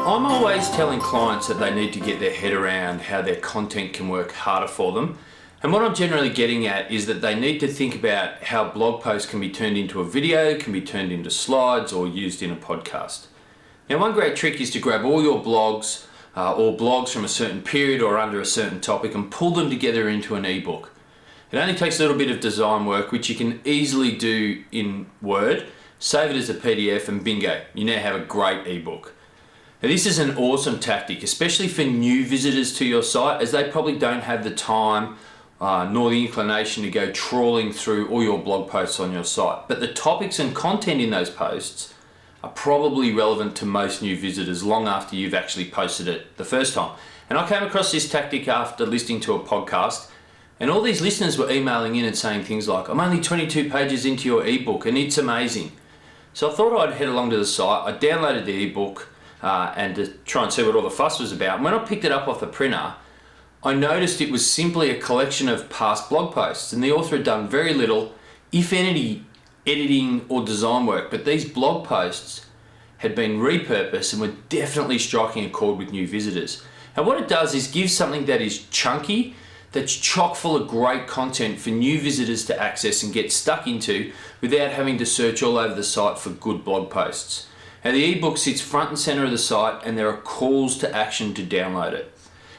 I'm always telling clients that they need to get their head around how their content can work harder for them. And what I'm generally getting at is that they need to think about how blog posts can be turned into a video, can be turned into slides, or used in a podcast. Now, one great trick is to grab all your blogs or blogs from a certain period or under a certain topic and pull them together into an ebook. It only takes a little bit of design work, which you can easily do in Word, save it as a PDF, and bingo, you now have a great ebook. Now, this is an awesome tactic, especially for new visitors to your site, as they probably don't have the time nor the inclination to go trawling through all your blog posts on your site. But the topics and content in those posts are probably relevant to most new visitors long after you've actually posted it the first time. And I came across this tactic after listening to a podcast, and all these listeners were emailing in and saying things like, I'm only 22 pages into your ebook and it's amazing. So I thought I'd head along to the site. I downloaded the ebook and to try and see what all the fuss was about. And when I picked it up off the printer, I noticed it was simply a collection of past blog posts, and the author had done very little, if any, editing or design work, but these blog posts had been repurposed and were definitely striking a chord with new visitors. And what it does is give something that is chunky, that's chock full of great content for new visitors to access and get stuck into without having to search all over the site for good blog posts. Now, the ebook sits front and center of the site, and there are calls to action to download it.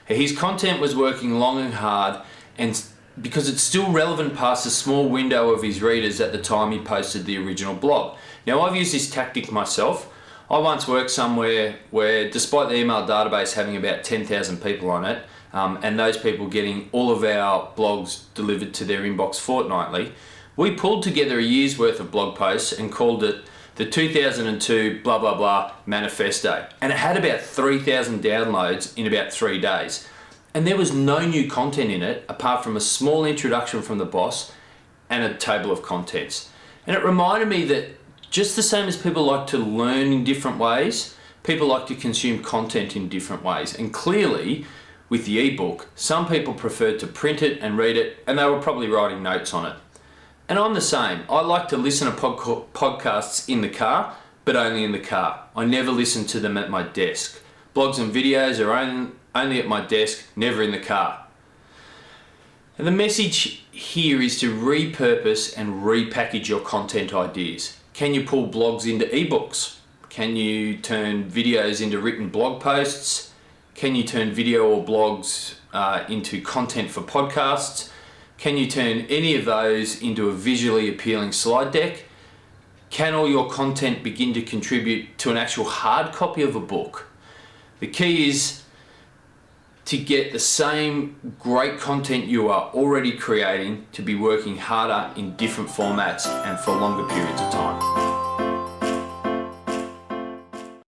His content was working long and hard, and because it's still relevant past a small window of his readers at the time he posted the original blog. Now, I've used this tactic myself. I once worked somewhere where, despite the email database having about 10,000 people on it, and those people getting all of our blogs delivered to their inbox fortnightly, we pulled together a year's worth of blog posts and called it the 2002 blah blah blah manifesto, and it had about 3,000 downloads in about 3 days. And there was no new content in it apart from a small introduction from the boss and a table of contents. And it reminded me that just the same as people like to learn in different ways, people like to consume content in different ways. And clearly, with the ebook, some people preferred to print it and read it, and they were probably writing notes on it. And I'm the same. I like to listen to podcasts in the car, but only in the car. I never listen to them at my desk. Blogs and videos are only at my desk, never in the car. And the message here is to repurpose and repackage your content ideas. Can you pull blogs into ebooks? Can you turn videos into written blog posts? Can you turn video or blogs into content for podcasts? Can you turn any of those into a visually appealing slide deck? Can all your content begin to contribute to an actual hard copy of a book? The key is to get the same great content you are already creating to be working harder in different formats and for longer periods of time.